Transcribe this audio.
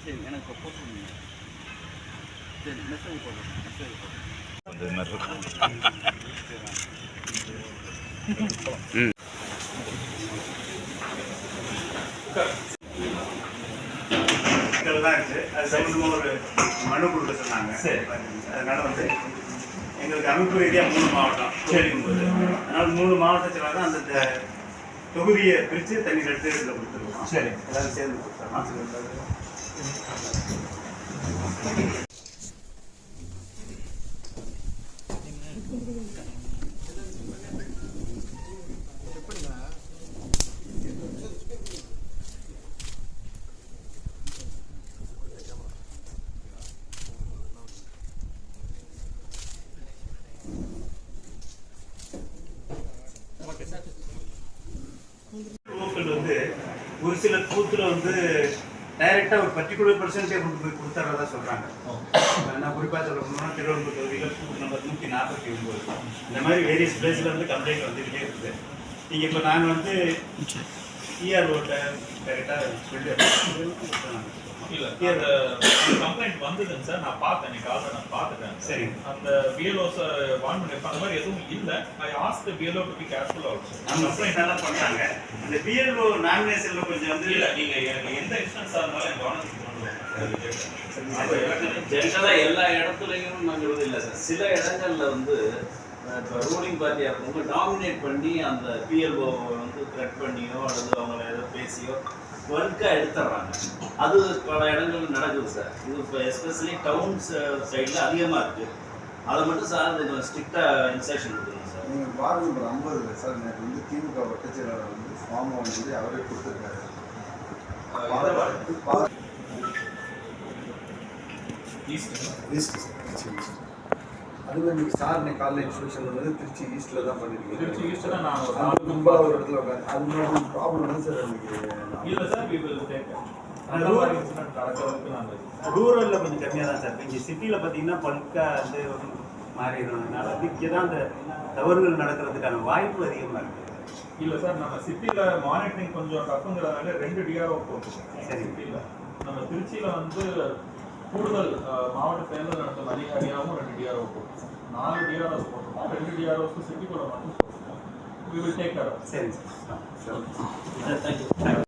சரி எனக்கு போட்டுருங்க. சரி மெசேஜ் போடுறேன் அந்த மாதிரி இருக்கும். தான் இருக்குது. அது சம்மந்தமாக ஒரு மனு கொடுக்க சொன்னாங்க. சரி, அதனால் வந்து எங்களுக்கு அமைப்பு ரீதியாக 3 மாவட்டம் சரிங்கும்போது அதனால் 3 மாவட்டத்தில் தான் அந்த தொகுதியை பிரித்து தனி எடுத்து இதில் கொடுத்துருக்கோம். சரி, எல்லாரும் சேர்ந்து கொடுத்துருவோம். வந்து ஒரு சில பூத்துல வந்து டைரக்டா ஒரு பர்டிகுலர் பர்சன்டேஜ் கொண்டு போய் கொடுத்துறதா சொல்றாங்க. நான் குறிப்பாக சொல்லணும்னா திருவள்ளூர் தொகுதியில் பூத் நம்பர் 149 இந்த மாதிரி வேரியஸ் பிளேஸ்ல வந்து கம்ப்ளைண்ட் வந்துகிட்டே இருக்குது. நீங்க இப்போ நாங்கள் வந்து இஆர்ஓட்ட டைரக்டாக இல்லை அந்த கம்ப்ளைண்ட் வந்ததுங்க சார். நான் பார்த்தேன், நீ காலையில் நான் பார்த்துட்டேன். சரி, அந்த பிஎல்ஓஸை வான் பண்ணியிருப்பேன். அந்த மாதிரி எதுவும் இல்லை. I ask the BLO to be careful also. நம்ம கம்ப்ளைண்ட் நல்லா பண்ணுறாங்க. அந்த பிஎல்ஓ நாமினேஷனில் கொஞ்சம் வந்து இல்லை, நீங்கள் எனக்கு எந்த இன்ஸ்டன்ஸாக இருந்தாலும் என் கவனத்துக்கு ஜென்ரலாக எல்லா இடத்துலையும் நாங்கள் இல்லை சார். சில இடங்கள்ல வந்து இப்போ ரூலிங் பார்ட்டியாக இருக்கவங்க டாமினேட் பண்ணி அந்த பிஎல்ஓ வந்து த்ரெட் பண்ணியோ அல்லது அவங்கள ஏதோ பேசியோ ஒர்க்காக எடுத்துடுறாங்க. அது பல இடங்கள் நடக்குது சார். இது இப்போ எஸ்பெஷலி டவுன்ஸ் சைடில் அதிகமாக இருக்குது. அதை மட்டும் சார் கொஞ்சம் ஸ்ட்ரிக்டாக இன்ஸ்ட்ரக்ஷன் கொடுத்துருங்க சார். நீங்கள் வார்டு நம்பர் 50 சார், நேற்று வந்து திமுக வட்டச்செயலாளர் வந்து ஃபார்மை வந்து அவரே கொடுத்துருக்காரு. East sir. அதுமாதிரி நீங்கள் சார் இன்னைக்கு காலையில் இன்ஸ்ட்ரக்ஷன் வந்து திருச்சி ஈஸ்ட்டில் தான் பண்ணிருக்கீங்க. திருச்சி ஈஸ்ட்டில் நான் ரொம்ப ஒரு இடத்துல உட்காந்து அது மாதிரி ப்ராப்ளம் தான் சார் எனக்கு. இல்லை சார், வி வில் டேக் ரூரலில் கொஞ்சம் கம்மியாக தான் சார். இங்கே சிட்டியில் பார்த்தீங்கன்னா பல்காக வந்து மாறிடுறதுனால இங்கே தான் அந்த தவறுகள் நடக்கிறதுக்கான வாய்ப்பு அதிகமாக இருக்குது. இல்லை சார், நம்ம சிட்டியில் மானிட்டரிங் கொஞ்சம் டஃப்புங்கிறதுனால 2 டிஆர்ஓ போட்டுருக்கோம். சரி, சிட்டியில் நம்ம திருச்சியில் வந்து கூடுதல் மாவட்ட தேர்தல் நடத்தும் அதிகாரியாகவும் 2 டிஆர்ஓ போட்டுருக்கோம். 4 டிஆர்ஓஸ் போட்டிருக்கோம். 2 டிஆர்ஓஸ்க்கு சிட்டிக்குள்ள மட்டும் போட்டுருக்கோம். We will take care. சரி சார். தேங்க்யூ.